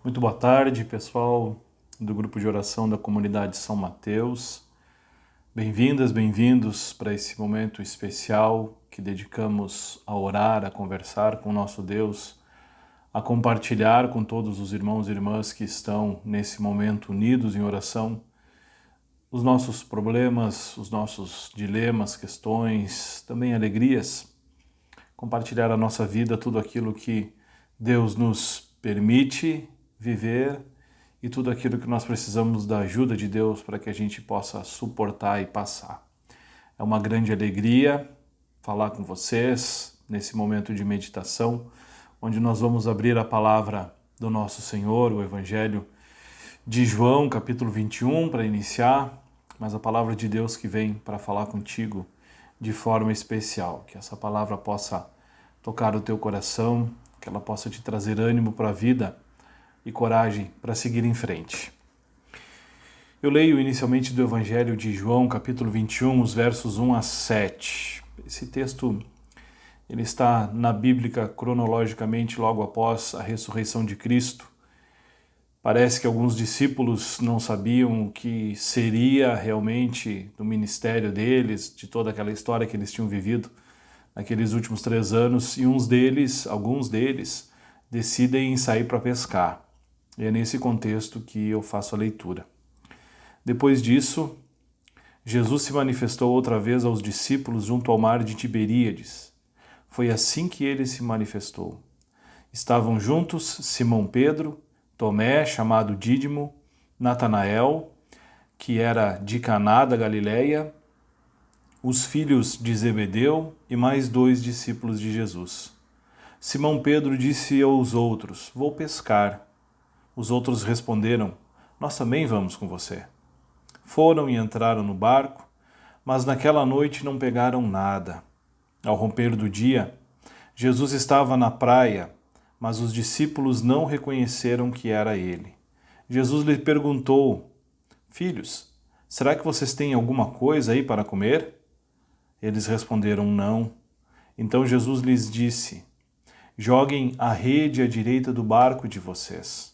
Muito boa tarde, pessoal do grupo de oração da comunidade São Mateus. Bem-vindas, bem-vindos para esse momento especial que dedicamos a orar, a conversar com o nosso Deus, a compartilhar com todos os irmãos e irmãs que estão nesse momento unidos em oração os nossos problemas, os nossos dilemas, questões, também alegrias. Compartilhar a nossa vida, tudo aquilo que Deus nos permite viver e tudo aquilo que nós precisamos da ajuda de Deus para que a gente possa suportar e passar. É uma grande alegria falar com vocês nesse momento de meditação, onde nós vamos abrir a palavra do nosso Senhor, o Evangelho de João, capítulo 21, para iniciar, mas a palavra de Deus que vem para falar contigo de forma especial, que essa palavra possa tocar o teu coração, que ela possa te trazer ânimo para a vida e coragem para seguir em frente. Eu leio inicialmente do Evangelho de João, capítulo 21, os versos 1 a 7. Esse texto ele está na Bíblia cronologicamente logo após a ressurreição de Cristo. Parece que alguns discípulos não sabiam o que seria realmente do ministério deles, de toda aquela história que eles tinham vivido naqueles últimos 3 anos, e alguns deles, decidem sair para pescar. E é nesse contexto que eu faço a leitura. Depois disso, Jesus se manifestou outra vez aos discípulos junto ao mar de Tiberíades. Foi assim que ele se manifestou. Estavam juntos Simão Pedro, Tomé, chamado Dídimo, Natanael, que era de Caná da Galileia, os filhos de Zebedeu e mais 2 discípulos de Jesus. Simão Pedro disse aos outros: "Vou pescar." Os outros responderam: "Nós também vamos com você." Foram e entraram no barco, mas naquela noite não pegaram nada. Ao romper do dia, Jesus estava na praia, mas os discípulos não reconheceram que era ele. Jesus lhe perguntou: "Filhos, será que vocês têm alguma coisa aí para comer?" Eles responderam: "Não." Então Jesus lhes disse: "Joguem a rede à direita do barco de vocês,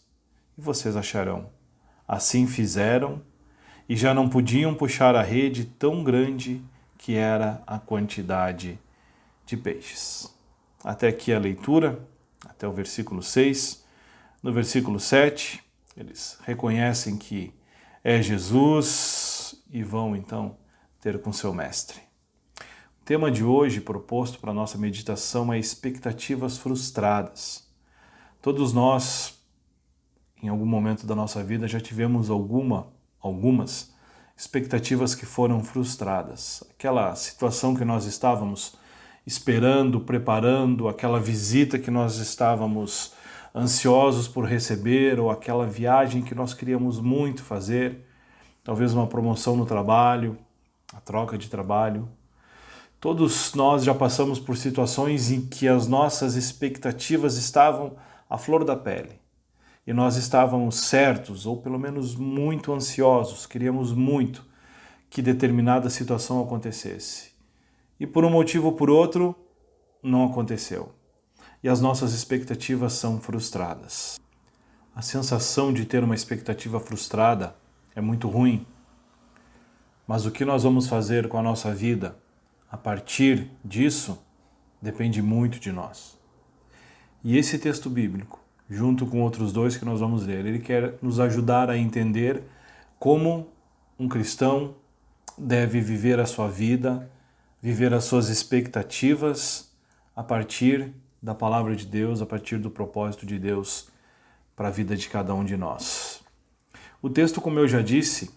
e vocês acharão." Assim fizeram, e já não podiam puxar a rede, tão grande que era a quantidade de peixes. Até aqui a leitura, até o versículo 6. No versículo 7, eles reconhecem que é Jesus e vão então ter com seu mestre. O tema de hoje proposto para a nossa meditação é expectativas frustradas. Todos nós, em algum momento da nossa vida, já tivemos algumas expectativas que foram frustradas. Aquela situação que nós estávamos esperando, preparando, aquela visita que nós estávamos ansiosos por receber, ou aquela viagem que nós queríamos muito fazer, talvez uma promoção no trabalho, a troca de trabalho. Todos nós já passamos por situações em que as nossas expectativas estavam à flor da pele. E nós estávamos certos, ou pelo menos muito ansiosos, queríamos muito que determinada situação acontecesse. E por um motivo ou por outro, não aconteceu. E as nossas expectativas são frustradas. A sensação de ter uma expectativa frustrada é muito ruim. Mas o que nós vamos fazer com a nossa vida a partir disso depende muito de nós. E esse texto bíblico, junto com outros 2 que nós vamos ler, ele quer nos ajudar a entender como um cristão deve viver a sua vida, viver as suas expectativas a partir da palavra de Deus, a partir do propósito de Deus para a vida de cada um de nós. O texto, como eu já disse,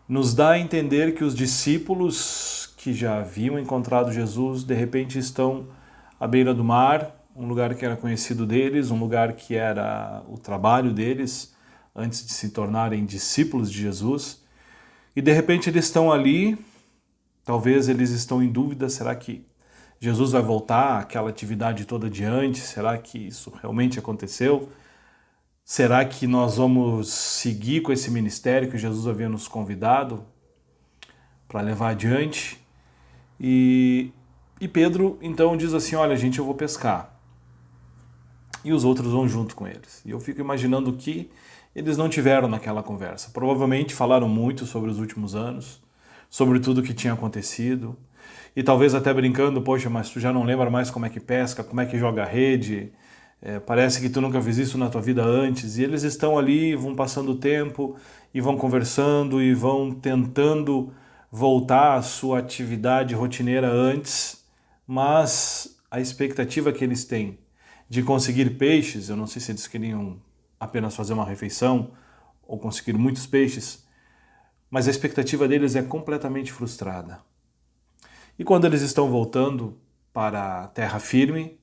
nos dá a entender que os discípulos que já haviam encontrado Jesus, de repente estão à beira do mar, um lugar que era conhecido deles, um lugar que era o trabalho deles, antes de se tornarem discípulos de Jesus, e de repente eles estão ali, talvez eles estão em dúvida, será que Jesus vai voltar aquela atividade toda adiante? Será que isso realmente aconteceu? Será que nós vamos seguir com esse ministério que Jesus havia nos convidado para levar adiante? E Pedro então diz assim: "Olha, gente, eu vou pescar." e os outros vão junto com eles. E eu fico imaginando o que eles não tiveram naquela conversa. Provavelmente falaram muito sobre os últimos anos, sobre tudo o que tinha acontecido, e talvez até brincando, poxa, mas tu já não lembra mais como é que pesca, como é que joga rede, parece que tu nunca fez isso na tua vida antes. E eles estão ali, vão passando o tempo, e vão conversando, e vão tentando voltar à sua atividade rotineira antes, mas a expectativa que eles têm de conseguir peixes, eu não sei se eles queriam apenas fazer uma refeição ou conseguir muitos peixes, mas a expectativa deles é completamente frustrada. E quando eles estão voltando para a terra firme,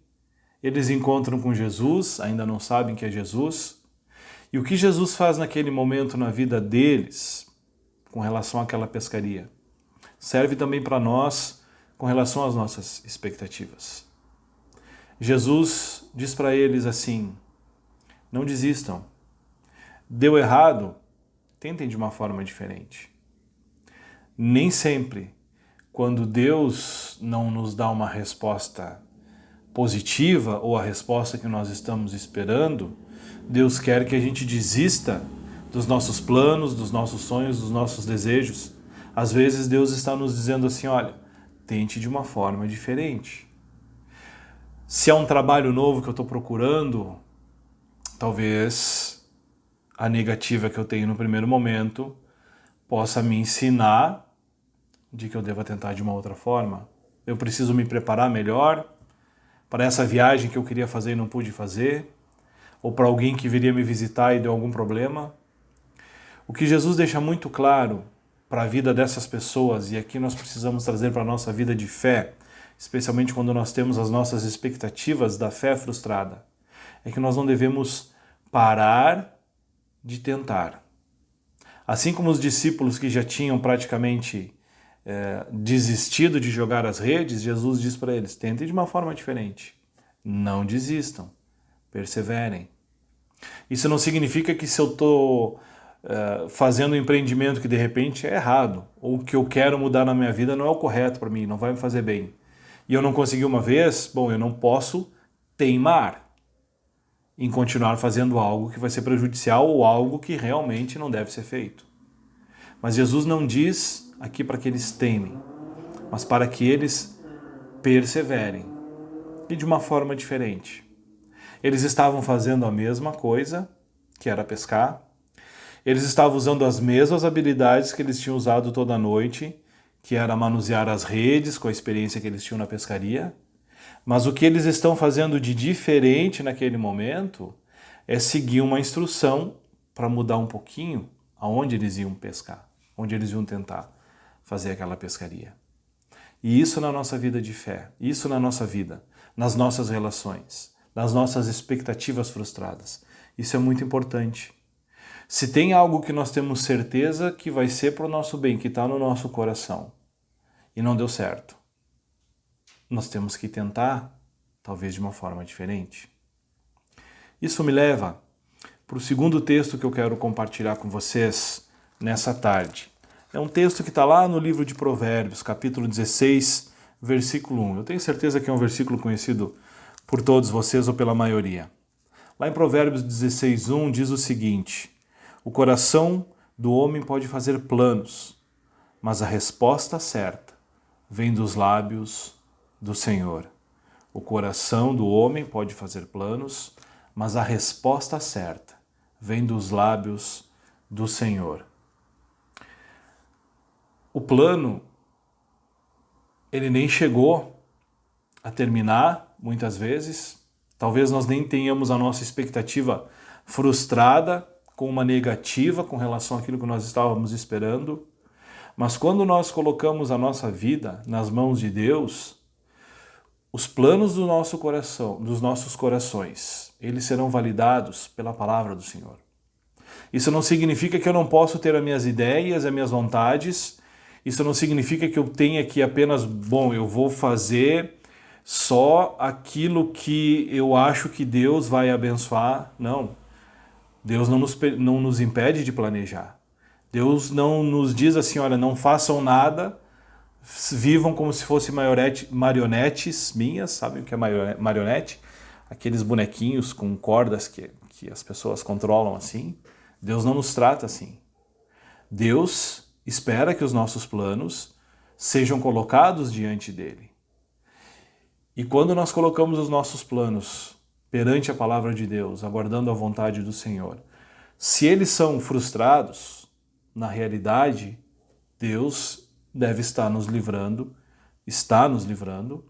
eles encontram com Jesus, ainda não sabem que é Jesus, e o que Jesus faz naquele momento na vida deles, com relação àquela pescaria, serve também para nós com relação às nossas expectativas. Jesus diz para eles assim: não desistam. Deu errado? Tentem de uma forma diferente. Nem sempre, quando Deus não nos dá uma resposta positiva ou a resposta que nós estamos esperando, Deus quer que a gente desista dos nossos planos, dos nossos sonhos, dos nossos desejos. Às vezes Deus está nos dizendo assim: olha, tente de uma forma diferente. Se é um trabalho novo que eu estou procurando, talvez a negativa que eu tenho no primeiro momento possa me ensinar de que eu deva tentar de uma outra forma. Eu preciso me preparar melhor para essa viagem que eu queria fazer e não pude fazer, ou para alguém que viria me visitar e deu algum problema. O que Jesus deixa muito claro para a vida dessas pessoas, e aqui nós precisamos trazer para a nossa vida de fé, especialmente quando nós temos as nossas expectativas da fé frustrada, é que nós não devemos parar de tentar. Assim como os discípulos que já tinham praticamente desistido de jogar as redes, Jesus diz para eles: tentem de uma forma diferente. Não desistam, perseverem. Isso não significa que se eu estou fazendo um empreendimento que de repente é errado, ou que eu quero mudar na minha vida não é o correto para mim, não vai me fazer bem, e eu não consegui uma vez, bom, eu não posso teimar em continuar fazendo algo que vai ser prejudicial ou algo que realmente não deve ser feito. Mas Jesus não diz aqui para que eles teimem, mas para que eles perseverem, e de uma forma diferente. Eles estavam fazendo a mesma coisa, que era pescar. Eles estavam usando as mesmas habilidades que eles tinham usado toda a noite, que era manusear as redes com a experiência que eles tinham na pescaria. Mas o que eles estão fazendo de diferente naquele momento é seguir uma instrução para mudar um pouquinho aonde eles iam pescar, onde eles iam tentar fazer aquela pescaria. E isso na nossa vida de fé, isso na nossa vida, nas nossas relações, nas nossas expectativas frustradas. Isso é muito importante. Se tem algo que nós temos certeza que vai ser para o nosso bem, que está no nosso coração, e não deu certo, nós temos que tentar, talvez de uma forma diferente. Isso me leva para o segundo texto que eu quero compartilhar com vocês nessa tarde. É um texto que está lá no livro de Provérbios, capítulo 16, versículo 1. Eu tenho certeza que é um versículo conhecido por todos vocês ou pela maioria. Lá em Provérbios 16, 1 diz o seguinte: o coração do homem pode fazer planos, mas a resposta certa vem dos lábios do Senhor. O coração do homem pode fazer planos, mas a resposta certa vem dos lábios do Senhor. O plano, ele nem chegou a terminar, muitas vezes. Talvez nós nem tenhamos a nossa expectativa frustrada com uma negativa com relação àquilo que nós estávamos esperando. Mas quando nós colocamos a nossa vida nas mãos de Deus, os planos do nosso coração, dos nossos corações, eles serão validados pela palavra do Senhor. Isso não significa que eu não posso ter as minhas ideias, as minhas vontades. Isso não significa que eu tenha que apenas, eu vou fazer só aquilo que eu acho que Deus vai abençoar. Não. Deus não nos impede de planejar. Deus não nos diz assim, olha, não façam nada, vivam como se fossem marionetes minhas, sabem o que é marionete? aqueles bonequinhos com cordas que as pessoas controlam assim. Deus não nos trata assim. Deus espera que os nossos planos sejam colocados diante dele. E quando nós colocamos os nossos planos perante a palavra de Deus, aguardando a vontade do Senhor, se eles são frustrados, na realidade, Deus deve estar nos livrando, está nos livrando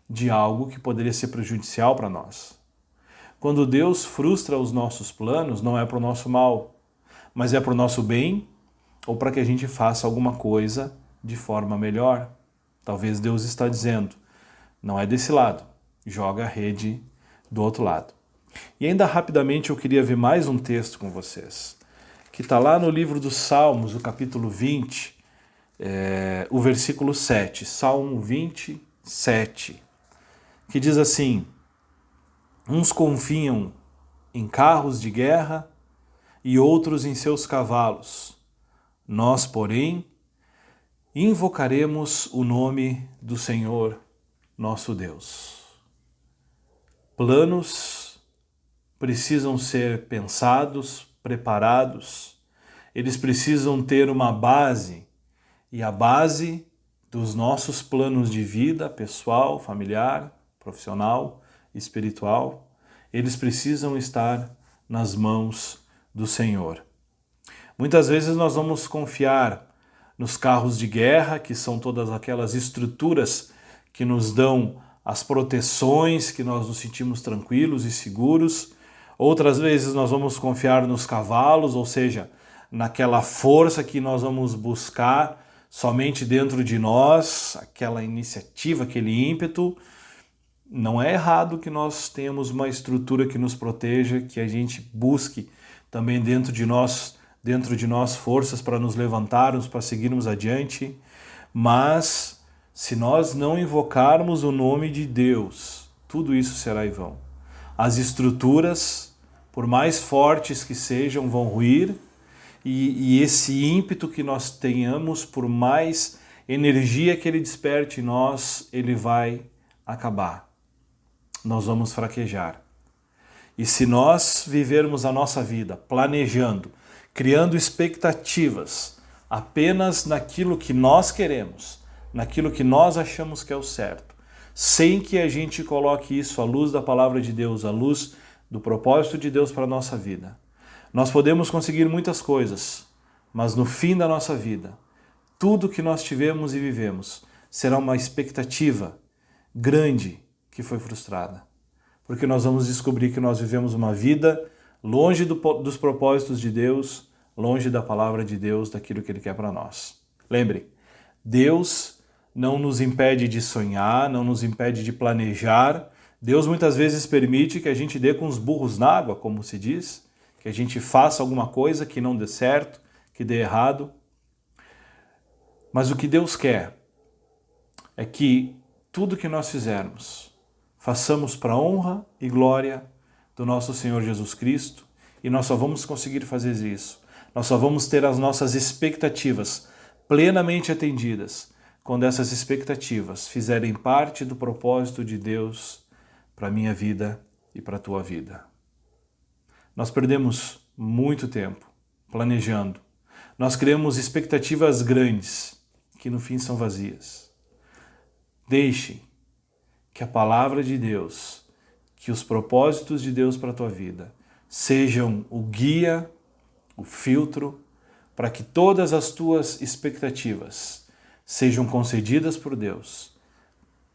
de algo que poderia ser prejudicial para nós. Quando Deus frustra os nossos planos, não é para o nosso mal, mas é para o nosso bem ou para que a gente faça alguma coisa de forma melhor. Talvez Deus está dizendo, não é desse lado, joga a rede do outro lado. E ainda rapidamente eu queria ver mais um texto com vocês, que está lá no livro dos Salmos, o capítulo 20, o versículo 7, Salmo 27, que diz assim: uns confiam em carros de guerra e outros em seus cavalos. Nós, porém, invocaremos o nome do Senhor, nosso Deus. Planos precisam ser pensados, preparados, eles precisam ter uma base, e a base dos nossos planos de vida pessoal, familiar, profissional, espiritual, eles precisam estar nas mãos do Senhor. Muitas vezes nós vamos confiar nos carros de guerra, que são todas aquelas estruturas que nos dão as proteções, que nós nos sentimos tranquilos e seguros. Outras vezes nós vamos confiar nos cavalos, ou seja, naquela força que nós vamos buscar somente dentro de nós, aquela iniciativa, aquele ímpeto. Não é errado que nós tenhamos uma estrutura que nos proteja, que a gente busque também dentro de nós forças para nos levantarmos, para seguirmos adiante, mas se nós não invocarmos o nome de Deus, tudo isso será em vão. As estruturas, por mais fortes que sejam, vão ruir, e esse ímpeto que nós tenhamos, por mais energia que ele desperte em nós, ele vai acabar. Nós vamos fraquejar. E se nós vivermos a nossa vida planejando, criando expectativas apenas naquilo que nós queremos, naquilo que nós achamos que é o certo, sem que a gente coloque isso à luz da palavra de Deus, à luz do propósito de Deus para a nossa vida, nós podemos conseguir muitas coisas, mas no fim da nossa vida, tudo que nós tivemos e vivemos será uma expectativa grande que foi frustrada. Porque nós vamos descobrir que nós vivemos uma vida longe dos propósitos de Deus, longe da palavra de Deus, daquilo que Ele quer para nós. Lembre, Deus não nos impede de sonhar, não nos impede de planejar. Deus muitas vezes permite que a gente dê com os burros na água, como se diz, que a gente faça alguma coisa que não dê certo, que dê errado. Mas o que Deus quer é que tudo que nós fizermos, façamos para a honra e glória do nosso Senhor Jesus Cristo, e nós só vamos conseguir fazer isso, nós só vamos ter as nossas expectativas plenamente atendidas quando essas expectativas fizerem parte do propósito de Deus para a minha vida e para a tua vida. Nós perdemos muito tempo planejando, nós criamos expectativas grandes que no fim são vazias. Deixe que a palavra de Deus, que os propósitos de Deus para a tua vida sejam o guia, o filtro, para que todas as tuas expectativas sejam concedidas por Deus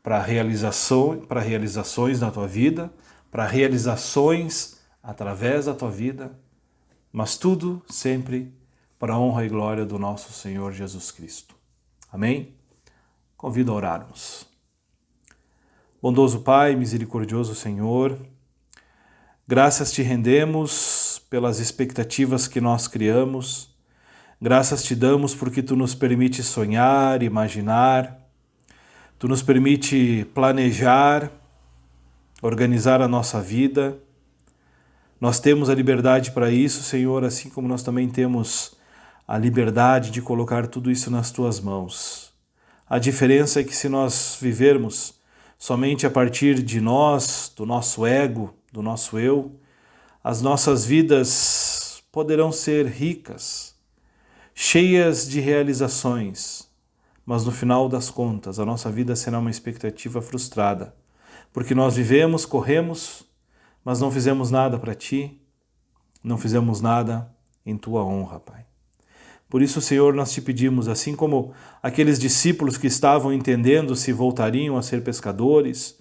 para realizações na tua vida, para realizações através da tua vida, mas tudo sempre para a honra e glória do nosso Senhor Jesus Cristo. Amém? Convido a orarmos. Bondoso Pai, misericordioso Senhor, graças te rendemos pelas expectativas que nós criamos, graças te damos porque tu nos permite sonhar, imaginar, tu nos permite planejar, organizar a nossa vida. Nós temos a liberdade para isso, Senhor, assim como nós também temos a liberdade de colocar tudo isso nas tuas mãos. A diferença é que se nós vivermos Somente a partir de nós, do nosso ego, do nosso eu, as nossas vidas poderão ser ricas, cheias de realizações, mas no final das contas a nossa vida será uma expectativa frustrada, porque nós vivemos, corremos, mas não fizemos nada para Ti, não fizemos nada em Tua honra, Pai. Por isso, Senhor, nós te pedimos, assim como aqueles discípulos que estavam entendendo se voltariam a ser pescadores,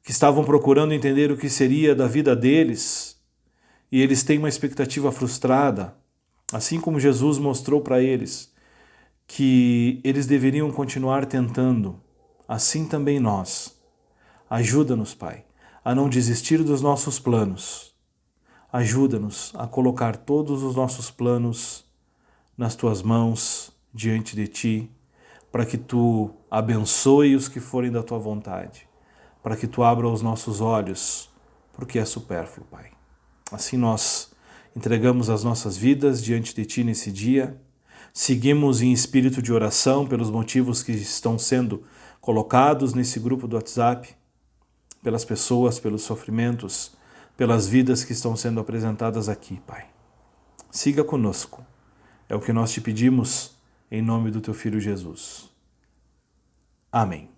que estavam procurando entender o que seria da vida deles, e eles têm uma expectativa frustrada, assim como Jesus mostrou para eles que eles deveriam continuar tentando, assim também nós. Ajuda-nos, Pai, a não desistir dos nossos planos. Ajuda-nos a colocar todos os nossos planos nas Tuas mãos, diante de Ti, para que Tu abençoe os que forem da Tua vontade, para que Tu abra os nossos olhos, porque é supérfluo, Pai. Assim nós entregamos as nossas vidas diante de Ti nesse dia, seguimos em espírito de oração pelos motivos que estão sendo colocados nesse grupo do WhatsApp, pelas pessoas, pelos sofrimentos, pelas vidas que estão sendo apresentadas aqui, Pai. Siga conosco. É o que nós te pedimos em nome do Teu Filho Jesus. Amém.